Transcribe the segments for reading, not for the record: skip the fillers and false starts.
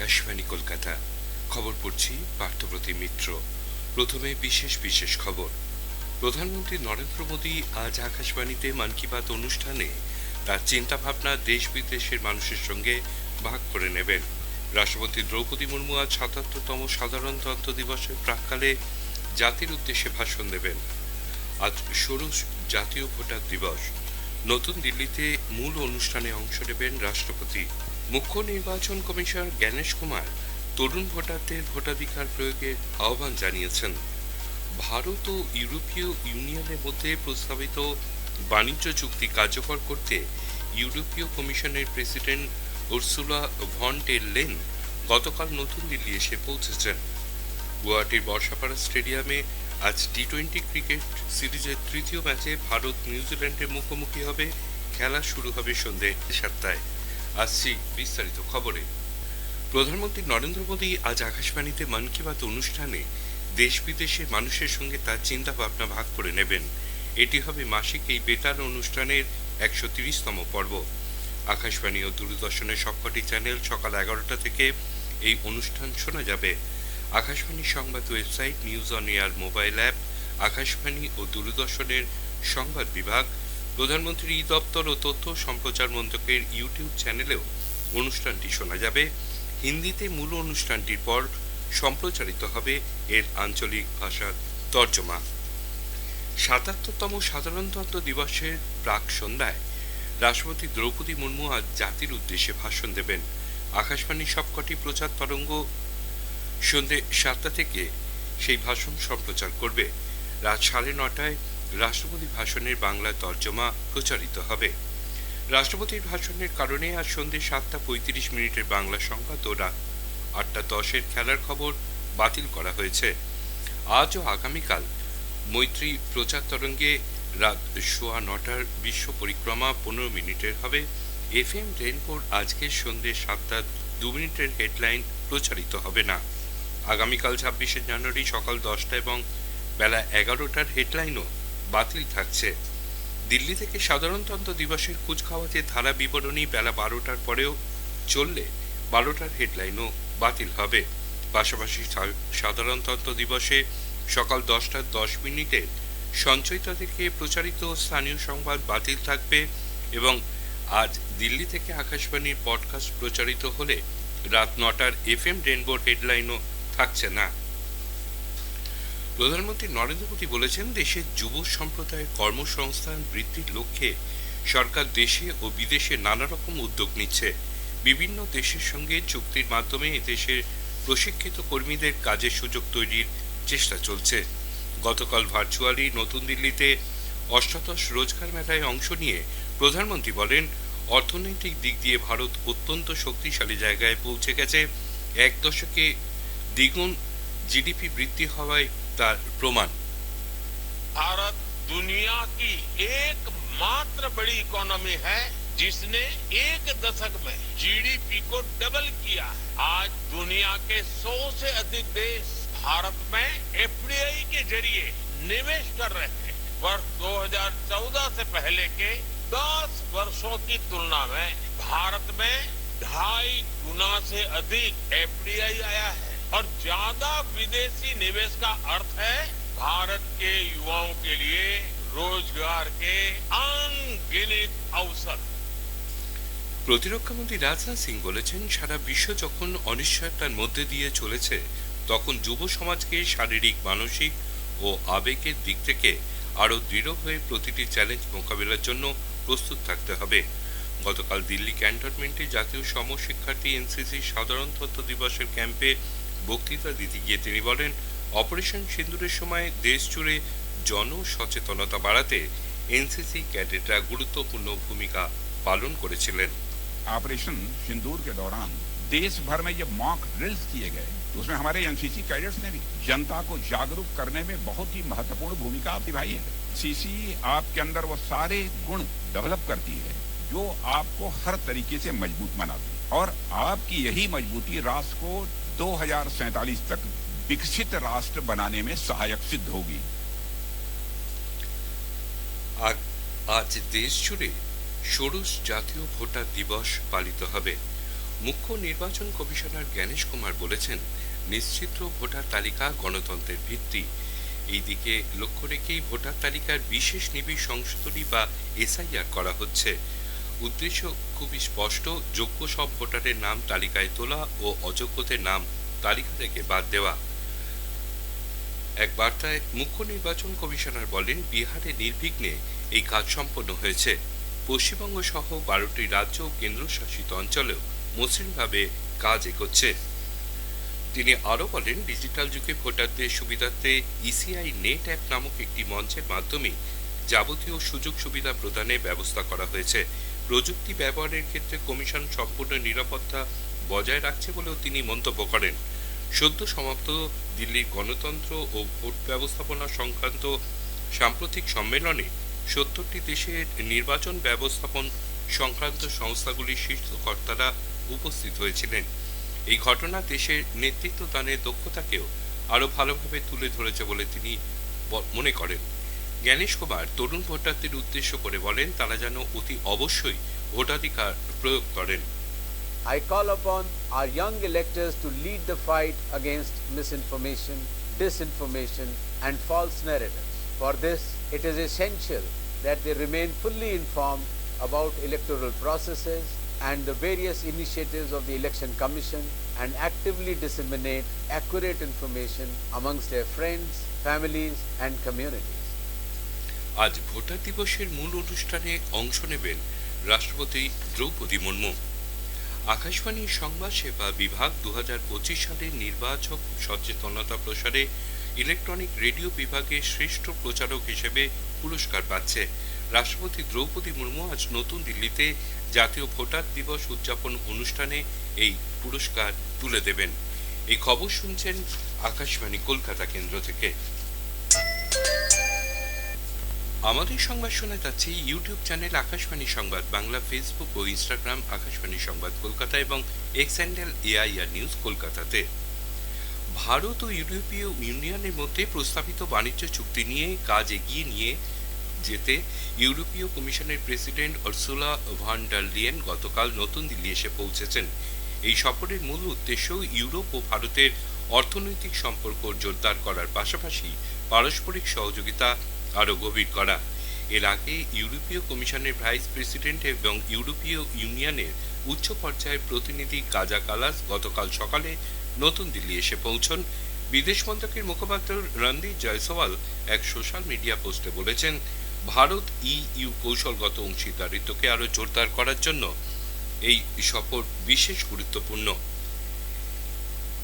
আকাশবাণী কলকাতা। খবর পড়ছি পার্থপ্রতিম মিত্র। প্রথমে বিশেষ খবর। প্রধানমন্ত্রী নরেন্দ্র মোদী আজ আকাশবাণীতে মন কি বাত অনুষ্ঠানে তার চিন্তাভাবনা দেশ বিদেশের মানুষের সঙ্গে ভাগ করে নেবেন। রাষ্ট্রপতি দ্রৌপদী মুর্মু আজ ৭৭তম সাধারণতন্ত্র দিবসের প্রাক্কালে জাতির উদ্দেশ্যে ভাষণ দেবেন। আজ ষোড়শ জাতীয় ভোটার দিবস। নতুন দিল্লিতে মূল অনুষ্ঠানে অংশ নেবেন রাষ্ট্রপতি। মুখ্য নির্বাচন কমিশনার জ্ঞানেশ কুমার তরুণ ভোটারদের ভোটাধিকার প্রয়োগের আহ্বান জানিয়েছেন। ভারত ও ইউরোপীয় ইউনিয়নের মধ্যে প্রস্তাবিত বাণিজ্য চুক্তি কার্যকর করতে ইউরোপীয় কমিশনের president Ursula von der Leyen গতকাল নতুন দিল্লি এসে পৌঁছেছেন। গুয়াহাটির বর্ষাপাড়া স্টেডিয়ামে আজ টি-20 ক্রিকেট সিরিজের তৃতীয় ম্যাচে ভারত নিউজিল্যান্ডের মুখোমুখি হবে। খেলা শুরু হবে সন্ধ্যে 7টায়। আসছি বিস্তারিত খবরে। প্রধানমন্ত্রী নরেন্দ্র মোদী আজ আকাশবাণীতে মন কি বাত অনুষ্ঠানে দেশ বিদেশের মানুষের সঙ্গে তার চিন্তা ভাবনা ভাগ করে নেবেন। এটি হবে মাসিক এই বেতার অনুষ্ঠানের 130তম পর্ব। আকাশবাণী ও দূরদর্শনের সবকটি চ্যানেল সকাল 11টা থেকে এই অনুষ্ঠান শোনা যাবে। আকাশবাণীর সংবাদ website, news on air mobile app, Akashvani ও দূরদর্শনের সংবাদ বিভাগ, প্রধানমন্ত্রীর ই দপ্তর ও তথ্য সম্প্রচার মন্ত্রকের ইউটিউব চ্যানেলেও অনুষ্ঠানটি শোনা যাবে। হিন্দিতে মূল অনুষ্ঠানটির পর সম্প্রচারিত হবে এর আঞ্চলিক ভাষার তর্জমা। ৭৭তম সাধারণতন্ত্র দিবসের প্রাক সন্ধ্যায় রাষ্ট্রপতি দ্রৌপদী মুর্মু আজ জাতির উদ্দেশ্যে ভাষণ দেবেন। আকাশবাণীর সবকটি প্রচার তরঙ্গ সন্ধ্যে 7টা থেকে সেই ভাষণ সম্প্রচার করবে। রাত 9:30টায় রাষ্ট্রপতি ভাষণের বাংলা তর্জমা প্রচারিত হবে। রাষ্ট্রপতির ভাষণের কারণে আজ সন্ধ্যে 7:35 বাংলা সংবাদ ও রাত 8:10 খেলার খবর বাতিল করা হয়েছে। আজ ও আগামীকাল মৈত্রী প্রচার তরঙ্গে রাত 9:15 বিশ্ব পরিক্রমা 15 মিনিটের হবে। FM রেইনবোর আজকে সন্ধ্যে 7:02 হেডলাইন প্রচারিত হবে না। আগামীকাল 26শে জানুয়ারি সকাল 10টা এবং বেলা 11টার হেডলাইনও বাতিল থাকছে। দিল্লি থেকে সাধারণতন্ত্র দিবসের কুচকাওয়াজে ধারা বিবরণী বেলা 12টার পরেও চললে 12টার হেডলাইনও বাতিল হবে। পাশাপাশি সাধারণতন্ত্র দিবসে সকাল 10:10 সঞ্চয়িতা থেকে প্রচারিত স্থানীয় সংবাদ বাতিল থাকবে এবং আজ দিল্লি থেকে আকাশবাণীর পডকাস্ট প্রচারিত হলে রাত 9টার FM রেইনবোর হেডলাইনও থাকছে না। প্রধানমন্ত্রী নরেন্দ্র মোদী বলেছেন, দেশের যুব সম্প্রদায়ের কর্মসংস্থান বৃদ্ধির লক্ষ্যে সরকার দেশে ও বিদেশে নানা রকম উদ্যোগ নিচ্ছে। বিভিন্ন দেশের সঙ্গে চুক্তির মাধ্যমে এদেশের প্রশিক্ষিত কর্মীদের কাজের সুযোগ তৈরির চেষ্টা চলছে। গতকাল ভার্চুয়ালি নতুন দিল্লিতে অষ্টাদশ রোজগার মেলায় অংশ নিয়ে প্রধানমন্ত্রী বলেন, অর্থনৈতিক দিক দিয়ে ভারত অত্যন্ত শক্তিশালী জায়গায় পৌঁছে গেছে। এক দশকে দ্বিগুণ जीडीपी वृद्धि हवाय तार प्रमाण। भारत दुनिया की एकमात्र बड़ी इकोनॉमी है जिसने एक दशक में जीडीपी को डबल किया है। आज दुनिया के 100 से अधिक देश भारत में एफडीआई के जरिए निवेश कर रहे हैं। वर्ष 2014 से पहले के 10 वर्षों की तुलना में भारत में 2.5 गुना से अधिक एफडीआई आया है और ज्यादा विदेशी निवेश का अर्थ है भारत के युवाओं के लिए रोजगार के अनगिनत अवसर। প্রতিরক্ষা মন্ত্রী রাজনাথ সিং বলেছেন, সারা বিশ্ব যখন অনিশ্চয়তার মধ্যে দিয়ে চলেছে তখন যুব সমাজকে শারীরিক, মানসিক ও আবেগের দিক থেকে আরো দৃঢ় হয়ে প্রতিটি চ্যালেঞ্জ মোকাবেলার জন্য প্রস্তুত থাকতে হবে। গতকাল দিল্লি ক্যান্টনমেন্টে জাতীয় সমশিক্ষার্থী এনসিসি সাধারণতন্ত্র দিবসের ক্যাম্পে বক্তৃতা দিতে গিয়ে তিনি বলেন, অপারেশন সিন্দুরের সময় দেশ জুড়ে জন সচেতনতা বাড়াতে এনসিসি ক্যাডেটরা গুরুত্বপূর্ণ ভূমিকা পালন করেছিলেন। ऑपरेशन सिंदूर के दौरान देश भर में जब मॉक ड्रिल्स किए गए तो उसमें हमारे एनसीसी कैडेट्स ने भी जनता को जागरूक करने में बहुत ही महत्वपूर्ण भूमिका निभाई है। सीसी आपके अंदर वो सारे गुण डेवलप करती है जो आपको हर तरीके से मजबूत बनाती है और आपकी यही मजबूती राष्ट्र को 2047 तक विकसित राष्ट्र बनाने में सहायक सिद्ध होगी। আজ দেশ জুড়ে ষোড়শ জাতীয় ভোটার দিবস পালিত হবে। মুখ্য নির্বাচন কমিশনার জ্ঞানেশ কুমার বলেছেন, নিশ্চিত ভোটার তালিকা গণতন্ত্রের ভিত্তি। এই দিকে লক্ষ্য রেখেই ভোটার তালিকার বিশেষ নিবিড় সংশোধনী বা এসআইআর করা হচ্ছে। উদ্দেশ্য খুবই স্পষ্ট, যোগ্য সব ভোটারের নাম তালিকায় তোলা ও অযোগ্যদের নাম তালিকা থেকে বাদ দেওয়া। এক বার্তায় মুখ্য নির্বাচন কমিশনার বলেন, বিহারে নির্বিঘ্নে এই কাজ সম্পন্ন হয়েছে। পশ্চিমবঙ্গ সহ 12টি রাজ্য ও কেন্দ্রশাসিত অঞ্চলেও মসৃণভাবে কাজ এগোচ্ছে। তিনি আরও বলেন, ডিজিটাল যুগে ভোটারদের সুবিধার্থে ইসিআই নেট অ্যাপ নামক একটি মঞ্চের মাধ্যমে যাবতীয় সুযোগ সুবিধা প্রদানের ব্যবস্থা করা হয়েছে। প্রযুক্তি ব্যবহারের ক্ষেত্রে কমিশন সম্পূর্ণ নিরাপত্তা বজায় রাখছে বলেও তিনি মন্তব্য করেন। সদ্য সমাপ্ত দিল্লির গণতন্ত্র ও ভোট ব্যবস্থাপনা সংক্রান্ত সাম্প্রতিক সম্মেলনে 70টি দেশের নির্বাচন ব্যবস্থাপন সংক্রান্ত সংস্থাগুলির শীর্ষ কর্তারা উপস্থিত হয়েছিলেন। এই ঘটনা দেশের নেতৃত্ব দানের দক্ষতাকেও আরো ভালোভাবে তুলে ধরেছে বলে তিনি মনে করেন। জ্ঞানেশ কুমার তরুণ ভোটারদের উদ্দেশ্য করে বলেন, তারা যেন অতি অবশ্যই ভোটাধিকার প্রয়োগ করেন। I call upon our young electors to lead the fight against misinformation, disinformation and false narratives. For this, it is essential that they remain fully informed about electoral processes and the various initiatives of the Election Commission and actively disseminate accurate information amongst their friends, families and communities. আজ voter দিবসের মূল অনুষ্ঠানে অংশ নেবেন রাষ্ট্রপতি দ্রৌপদী মুর্মু। আকাশবাণীর সংবাদ সেবা বিভাগ 2025 সালের নির্বাচক সচেতনতা প্রসারে ইলেকট্রনিক রেডিও বিভাগে শ্রেষ্ঠ প্রচারক হিসেবে পুরস্কার পাচ্ছে। রাষ্ট্রপতি দ্রৌপদী মুর্মু আজ নতুন দিল্লিতে জাতীয় ভোটার দিবস উদযাপন অনুষ্ঠানে এই পুরস্কার তুলে দেবেন। এই খবর শুনছেন আকাশবাণী কলকাতা কেন্দ্র থেকে। আমাদের সংবাদ শোনা যাচ্ছে ইউটিউব চ্যানেল আকাশবাণী সংবাদ বাংলা, ফেসবুক ও ইনস্টাগ্রাম আকাশবাণী সংবাদ কলকাতা এবং এক্স হ্যান্ডেল এআইআর নিউজ কলকাতাতে। ভারত ও ইউরোপীয় ইউনিয়নের মধ্যে প্রস্তাবিত বাণিজ্য চুক্তি নিয়ে কাজ এগিয়ে নিয়ে যেতে ইউরোপীয় কমিশনের president Ursula von der Leyen গতকাল নতুন দিল্লি এসে পৌঁছেছেন। এই সফরের মূল উদ্দেশ্য ইউরোপ ও ভারতের অর্থনৈতিক সম্পর্ক জোরদার করার পাশাপাশি পারস্পরিক সহযোগিতা আরও গভীর করা। এর আগে ইউরোপীয় কমিশনের ভাইস প্রেসিডেন্ট এবং ইউরোপীয় ইউনিয়নের উচ্চ পর্যায়ের প্রতিনিধি কাজা কালাস গতকাল সকালে নতুন দিল্লি এসে পৌঁছন। বিদেশ মন্ত্রকের মুখপাত্র রণদীপ জয়সওয়াল এক সোশ্যাল মিডিয়া পোস্টে বলেছেন, ভারত ইইউ কৌশলগত অংশীদারিত্বকে আরও জোরদার করার জন্য এই সফর বিশেষ গুরুত্বপূর্ণ।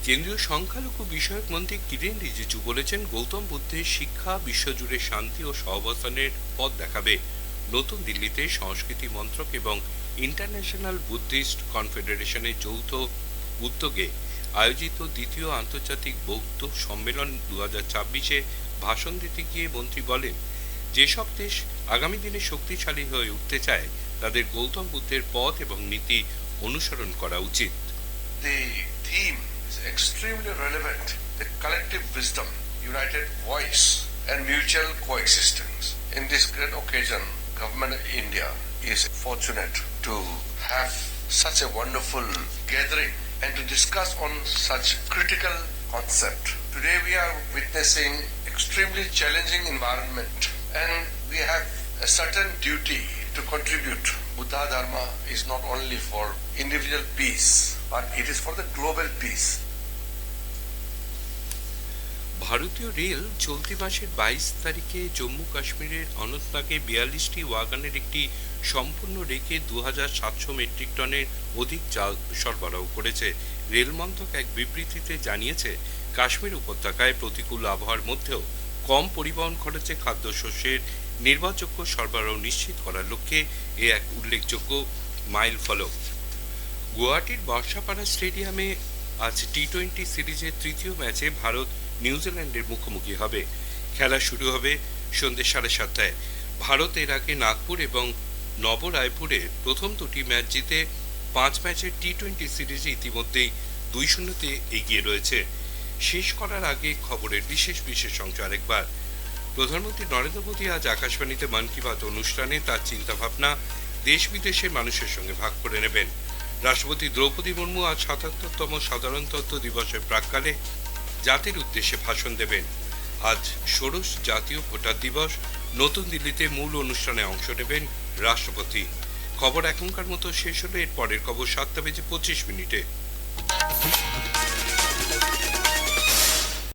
কেন্দ্রীয় সংখ্যালঘু বিষয়ক মন্ত্রী কিরেন রিজিজু বলেছেন, গৌতম বুদ্ধের শিক্ষা বিশ্বজুড়ে শান্তি ও সহাবস্থানের পথ দেখাবে। নতুন দিল্লিতে সংস্কৃতি মন্ত্রক এবং ইন্টারন্যাশনাল বুদ্ধিস্ট কনফেডারেশনের যৌথ উদ্যোগে আয়োজিত দ্বিতীয় আন্তর্জাতিক বৌদ্ধ সম্মেলন 2026-এ ভাষণ দিতে গিয়ে মন্ত্রী বলেন, যেসব দেশ আগামী দিনে শক্তিশালী হয়ে উঠতে চায় তাদের গৌতম বুদ্ধের পথ এবং নীতি অনুসরণ করা উচিত। The theme is extremely relevant. The collective wisdom, united voice and mutual coexistence. In this great occasion, Government of India is fortunate to have such a wonderful gathering and to discuss on such critical concept. Today we are witnessing extremely challenging environment and we have a certain duty to contribute. Buddha Dharma is not only for individual peace, but it is for the global peace. ভারতীয় rail চলতি মাসের 22 তারিখে জম্মু কাশ্মীরের অনন্তনাগে 42টি ওয়াগনের একটি সম্পূর্ণ রেখে 2700 metric টনের অধিক চাল সরবরাহ করেছে। রেল মন্ত্রক এক বিবৃতিতে জানিয়েছে, কাশ্মীর উপত্যকায় প্রতিকূল আবহাওয়ার মধ্যেও কম পরিবহন খরচে খাদ্যশস্যের নির্ভরযোগ্য সরবরাহ নিশ্চিত করার লক্ষ্যে এ এক উল্লেখযোগ্য মাইল ফলক। গুয়াহাটির বর্ষাপাড়া স্টেডিয়ামে আজ টি-20 সিরিজের তৃতীয় ম্যাচে ভারত নিউজিল্যান্ডের মুখোমুখি হবে। খেলা শুরু হবে সন্ধ্যে 7:30টায়। ভারত এর আগে নাগপুর এবং নবরায়পুরে প্রথম দুটি ম্যাচ জিতে 5 ম্যাচের টি-20 সিরিজে ইতিমধ্যেই 2-0-তে এগিয়ে রয়েছে। শেষ করার আগে খবরের বিশেষ অংশ আরেকবার। প্রধানমন্ত্রী নরেন্দ্র মোদী আজ আকাশবাণীতে মন কি বাত অনুষ্ঠানে তার চিন্তাভাবনা দেশ বিদেশের মানুষের সঙ্গে ভাগ করে নেবেন। রাষ্ট্রপতি দ্রৌপদী মুর্মু আজ ৭৭তম সাধারণতন্ত্র দিবসের প্রাক্কালে জাতির উদ্দেশ্যে ভাষণ দেবেন। আজ ষোড়শ জাতীয় ভোটার দিবস। নতুন দিল্লিতে মূল অনুষ্ঠানে অংশ নেবেন রাষ্ট্রপতি। খবর এখনকার মতো শেষ হলে এর পরের খবর ৭টা বেজে ২৫ মিনিটে।